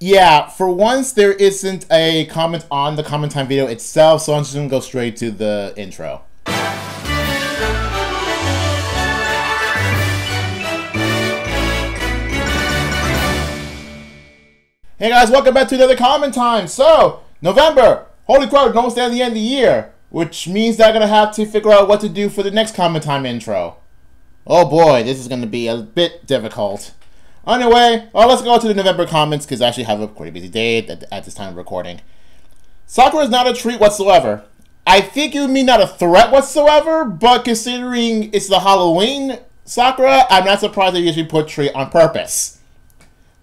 Yeah, for once there isn't a comment on the comment time video itself, so I'm just gonna go straight to the intro. Hey guys, welcome back to another comment time. So, November, holy crap, we're almost at the end of the year, which means that I'm gonna have to figure out what to do for the next comment time intro. Oh boy, this is gonna be a bit difficult. Anyway, well, let's go to the November comments because I actually have a pretty busy day at this time of recording. Sakura is not a treat whatsoever. I think it would mean not a threat whatsoever, but considering it's the Halloween Sakura, I'm not surprised that you usually put treat on purpose.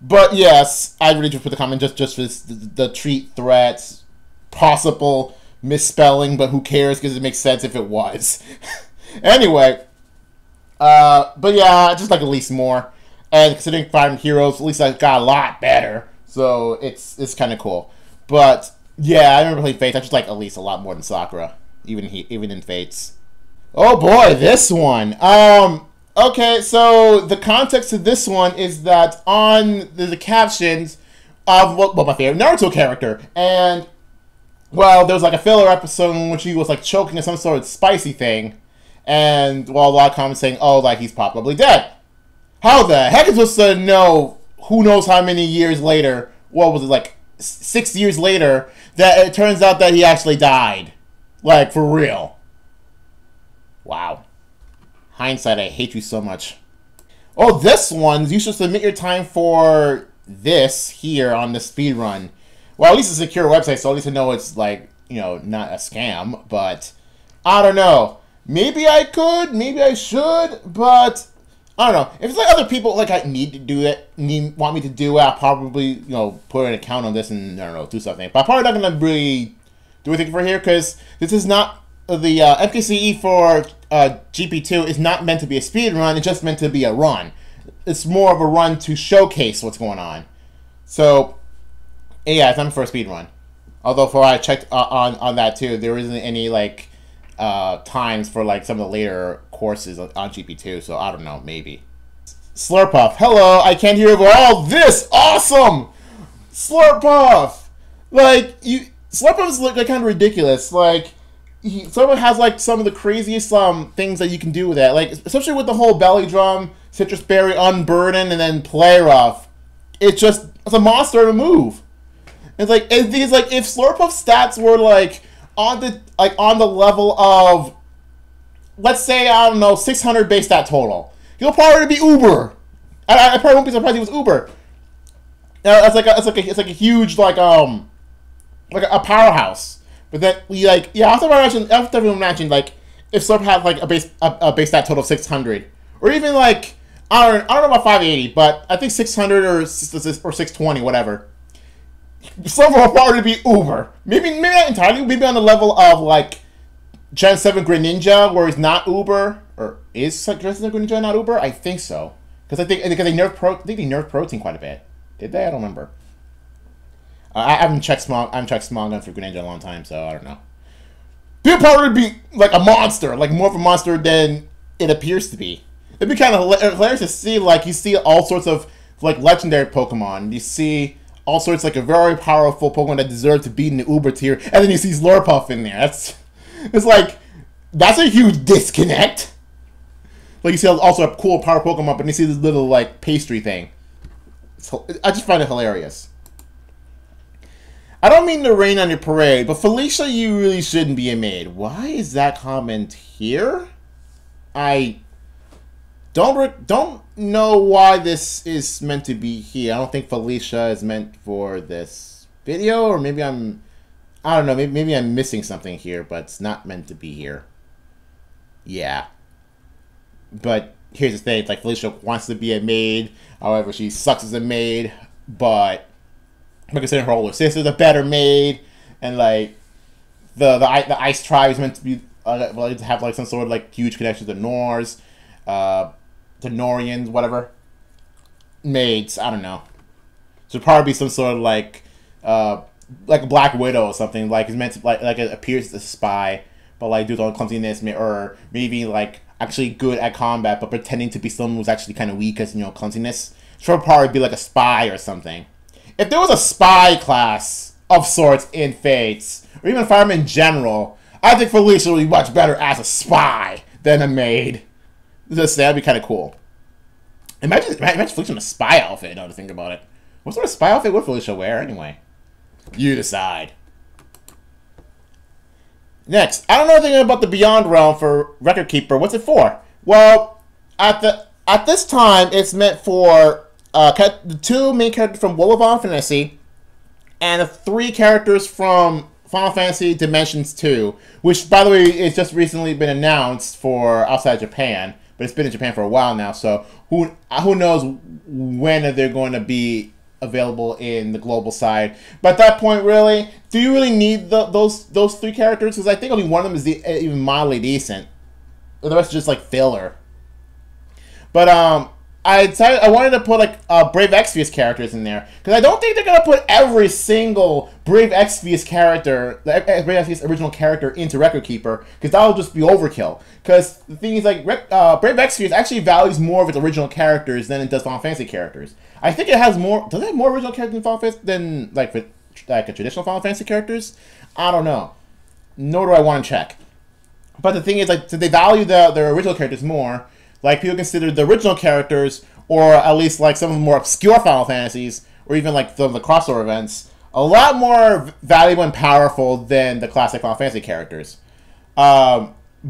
But yes, I really just put the comment just for the treat threats, possible misspelling, but who cares because it makes sense if it was. Anyway, but yeah, just like at least more. And considering Fire Heroes, at least I got a lot better, so it's kind of cool. But yeah, I remember playing Fates. I just like at least a lot more than Sakura, even in Fates. Oh boy, this one. Okay, so the context of this one is that on the captions of my favorite Naruto character, and well, there was like a filler episode in which he was like choking on some sort of spicy thing, and well, a lot of comments saying, oh, like he's probably dead. How the heck is supposed to know, who knows how many years later, what was it, like 6 years later, that it turns out that he actually died? Like, for real. Wow. Hindsight, I hate you so much. Oh, this one, you should submit your time for this here on the speedrun. Well, at least it's a secure website, so at least I know it's like, you know, not a scam, but I don't know. Maybe I could, maybe I should, but I don't know. If it's like other people like I need to do it, want me to do it, I'll probably, you know, put an account on this and I don't know, do something. But I'm probably not gonna really do anything for here because this is not the MKCE for GP2 is not meant to be a speed run. It's just meant to be a run. It's more of a run to showcase what's going on. So yeah, it's not for a speed run. Although for I checked on that too, there isn't any like times for like some of the later courses on GP2, so I don't know, maybe. Slurpuff, hello, I can't hear all this, awesome! Slurpuff! Like, Slurpuff is like kind of ridiculous, like, Slurpuff has like some of the craziest things that you can do with it, like, especially with the whole belly drum, citrus berry, unburden, and then play rough. It's a monster to move. It's like, if Slurpuff's stats were like, on the level of, let's say, I don't know, 600 base stat total, he'll probably be Uber. I probably won't be surprised he was Uber. It's like a huge like a powerhouse. But then after everyone mentioned like if Slurp had like a base stat total of 600, or even like I don't know about 580, but I think 600 or 620, whatever. Slurp will probably be Uber. Maybe not entirely. Maybe on the level of like Gen 7 Greninja, where he's not Uber, or is like Gen 7 Greninja not Uber? I think so, because they nerfed Protein quite a bit. Did they? I don't remember. I haven't checked Smogon for Greninja in a long time, so I don't know. He'll probably be like a monster, like more of a monster than it appears to be. It'd be kind of hilarious to see, like you see all sorts of like legendary Pokemon. You see all sorts like a very powerful Pokemon that deserve to be in the Uber tier, and then you see Slurpuff in there. That's a huge disconnect. Like you see also a cool power Pokemon, but you see this little like pastry thing. I just find it hilarious. I don't mean to rain on your parade, but Felicia, you really shouldn't be a maid. Why is that comment here? I don't know why this is meant to be here. I don't think Felicia is meant for this video, or maybe I don't know, maybe I'm missing something here, but it's not meant to be here. Yeah. But here's the thing, like Felicia wants to be a maid, however she sucks as a maid, but considering her older sister's a better maid, and like the Ice Tribe is meant to be to have like some sort of like huge connection to Norse, to Norians, whatever. Maids, I don't know. Should probably be some sort of like a Black Widow or something. Like it's meant to like it appears as a spy, but like due to clumsiness, or maybe like actually good at combat, but pretending to be someone who's actually kind of weak as, you know, clumsiness. Should probably be like a spy or something. if there was a spy class of sorts in Fates, or even Fire Emblem in general, I think Felicia would be much better as a spy than a maid. That'd be kind of cool. Imagine Felicia in a spy outfit, now to think about it. What sort of spy outfit would Felicia wear, anyway? You decide. Next, I don't know anything about the Beyond Realm for Record Keeper. What's it for? Well, at this time, it's meant for the 2 main characters from World of Final Fantasy and the 3 characters from Final Fantasy Dimensions 2, which, by the way, it's just recently been announced for outside Japan, but it's been in Japan for a while now, so who knows when they're going to be available in the global side. But at that point, really, do you really need those 3 characters? Because I think only one of them is even mildly decent. The rest is just like filler. But I decided I wanted to put like Brave Exvius characters in there, because I don't think they're gonna put every single Brave Exvius character, the Brave Exvius original character, into Record Keeper, because that'll just be overkill. Because the thing is, like, Brave Exvius actually values more of its original characters than it does Final Fantasy characters. I think it has more. Does it have more original characters in Final Fantasy than like a traditional Final Fantasy characters? I don't know. Nor do I want to check. But the thing is, like, so they value their original characters more. Like, people consider the original characters, or at least like some of the more obscure Final Fantasies, or even like the crossover events, a lot more valuable and powerful than the classic Final Fantasy characters.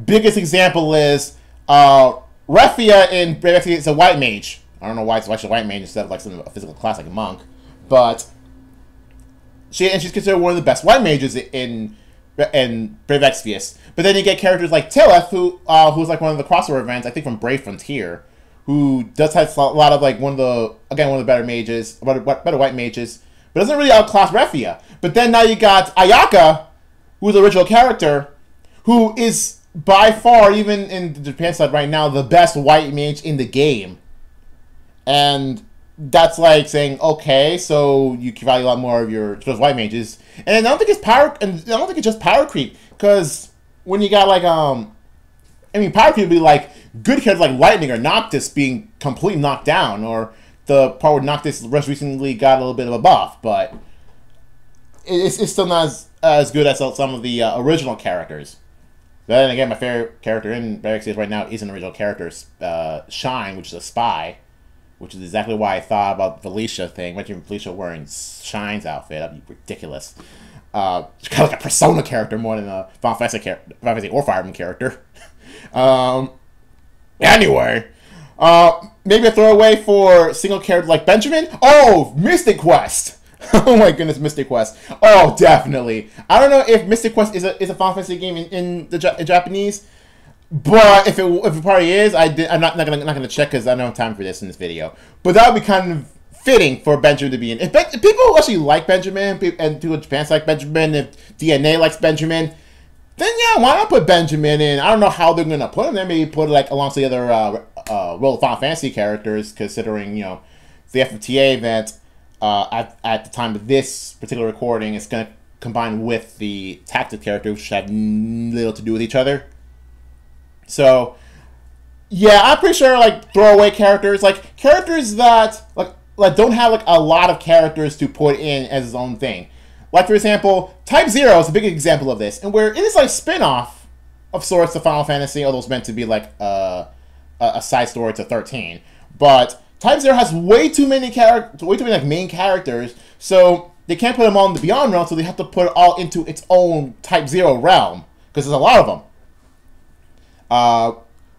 Biggest example is Refia in Brave Exvius is a white mage. I don't know why she's a white mage instead of like a physical class like a monk, but she's considered one of the best white mages in Brave Exvius. But then you get characters like Tilleth, who's like one of the crossover events, I think from Brave Frontier, who does have a lot of like one of the better mages, better white mages, but doesn't really outclass Refia. But then now you got Ayaka, who's the original character, who is by far, even in the Japan side right now, the best white mage in the game. And that's like saying, okay, so you can value a lot more of those white mages. And I don't think it's just power creep, because when you got like power creep would be like good characters like Lightning or Noctis being completely knocked down, or the part where Noctis just recently got a little bit of a buff, but it's still not as good as some of the original characters. But then again, my favorite character in Brave Exvius right now is an original character, Shine, which is a spy, which is exactly why I thought about Felicia thing. Imagine Felicia wearing Shine's outfit. That'd be ridiculous. It's kind of like a Persona character more than a Final Fantasy or Fire Emblem character. Anyway, maybe a throwaway for single character like Benjamin. Oh, Mystic Quest. Oh my goodness, Mystic Quest. Oh, definitely. I don't know if Mystic Quest is a Final Fantasy game in Japanese, but if it probably is, I'm not gonna check, because I don't have time for this in this video. But that would be kind of fitting for Benjamin to be in. If people actually like Benjamin, and people in Japan like Benjamin, if DNA likes Benjamin, then yeah, why not put Benjamin in? I don't know how they're gonna put him there. Maybe put it like alongside the other World of Final Fantasy characters, considering the FFTA event at the time of this particular recording is gonna combine with the tactic characters, which have little to do with each other. So yeah, I'm pretty sure like throwaway characters, like characters that like don't have like a lot of characters to put in as its own thing. Like, for example, Type 0 is a big example of this, and where it is like spin-off of sorts of Final Fantasy, although it's meant to be like a side story to 13. But Type 0 has way too many like main characters, so they can't put them all in the Beyond realm, so they have to put it all into its own Type 0 realm, because there's a lot of them.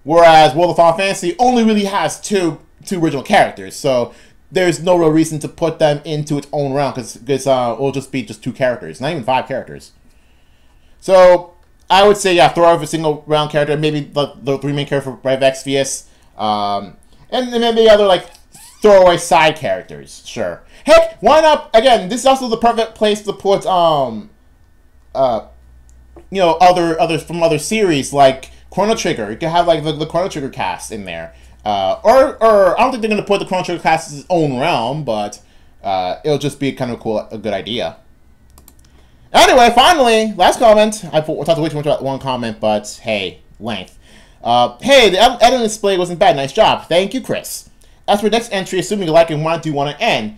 Whereas World of Final Fantasy only really has two original characters, so there's no real reason to put them into its own realm, because it'll just be 2 characters, not even 5 characters. So I would say, yeah, throw out a single round character, maybe the 3 main characters for Brave Exvius, and then maybe other like throwaway side characters. Sure, heck, why not? Again, this is also the perfect place to put others from other series like Chrono Trigger. You can have like the Chrono Trigger cast in there. Or I don't think they're going to put the Chrono Trigger class in its own realm, but it'll just be kind of a good idea. Anyway, finally, last comment. I talked way too much about one comment, but hey, length. Hey, the editing display wasn't bad. Nice job. Thank you, Chris. As for next entry, assuming you like and want to do one to end.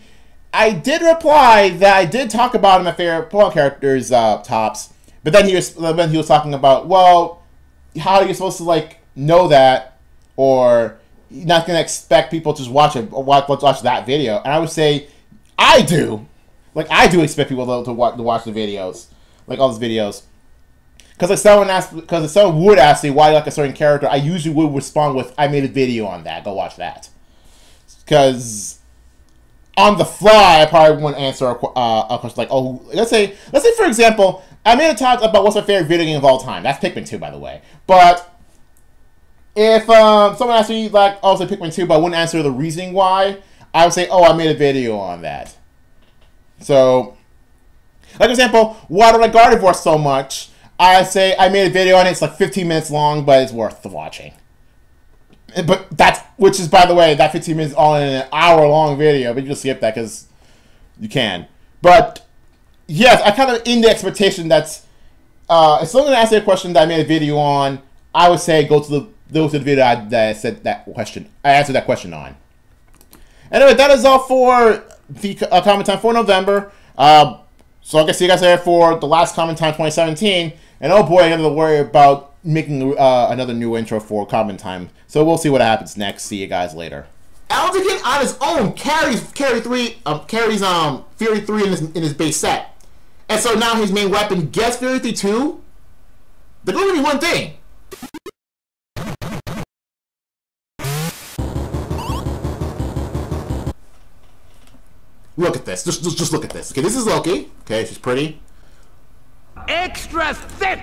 I did reply that I did talk about my favorite Pokemon characters tops, but then he was talking about, well, how are you supposed to like know that, or you're not gonna expect people to just watch that video? And I would say, I do, like I do expect people to watch the videos, like all those videos. Because if someone would ask me why you like a certain character, I usually would respond with, I made a video on that, go watch that. Because on the fly, I probably wouldn't answer a question like, oh, let's say for example, I made a talk about what's my favorite video game of all time. That's Pikmin 2, by the way. But if someone asked me, like, oh, say Pikmin 2, but I wouldn't answer the reasoning why, I would say, oh, I made a video on that. So, like, for example, why do I like Gardevoir so much? I say I made a video on it. It's like 15 minutes long, but it's worth the watching. But which is, by the way, that 15 minutes all in an hour-long video, but you just skip that because you can. But yes, I kind of in the expectation that's if someone asks me a question that I made a video on, I would say go to the video that I said that question. I answered that question on. Anyway, that is all for the comment time for November. So I guess see you guys there for the last comment time 2017. And oh boy, I got to worry about making another new intro for comment time. So we'll see what happens next. See you guys later. Aldigan on his own carries Fury 3 in his base set. And so now his main weapon gets Fury 3 too. There's only one thing. Look at this. Just look at this. Okay, this is Loki. Okay, she's pretty. Extra thick!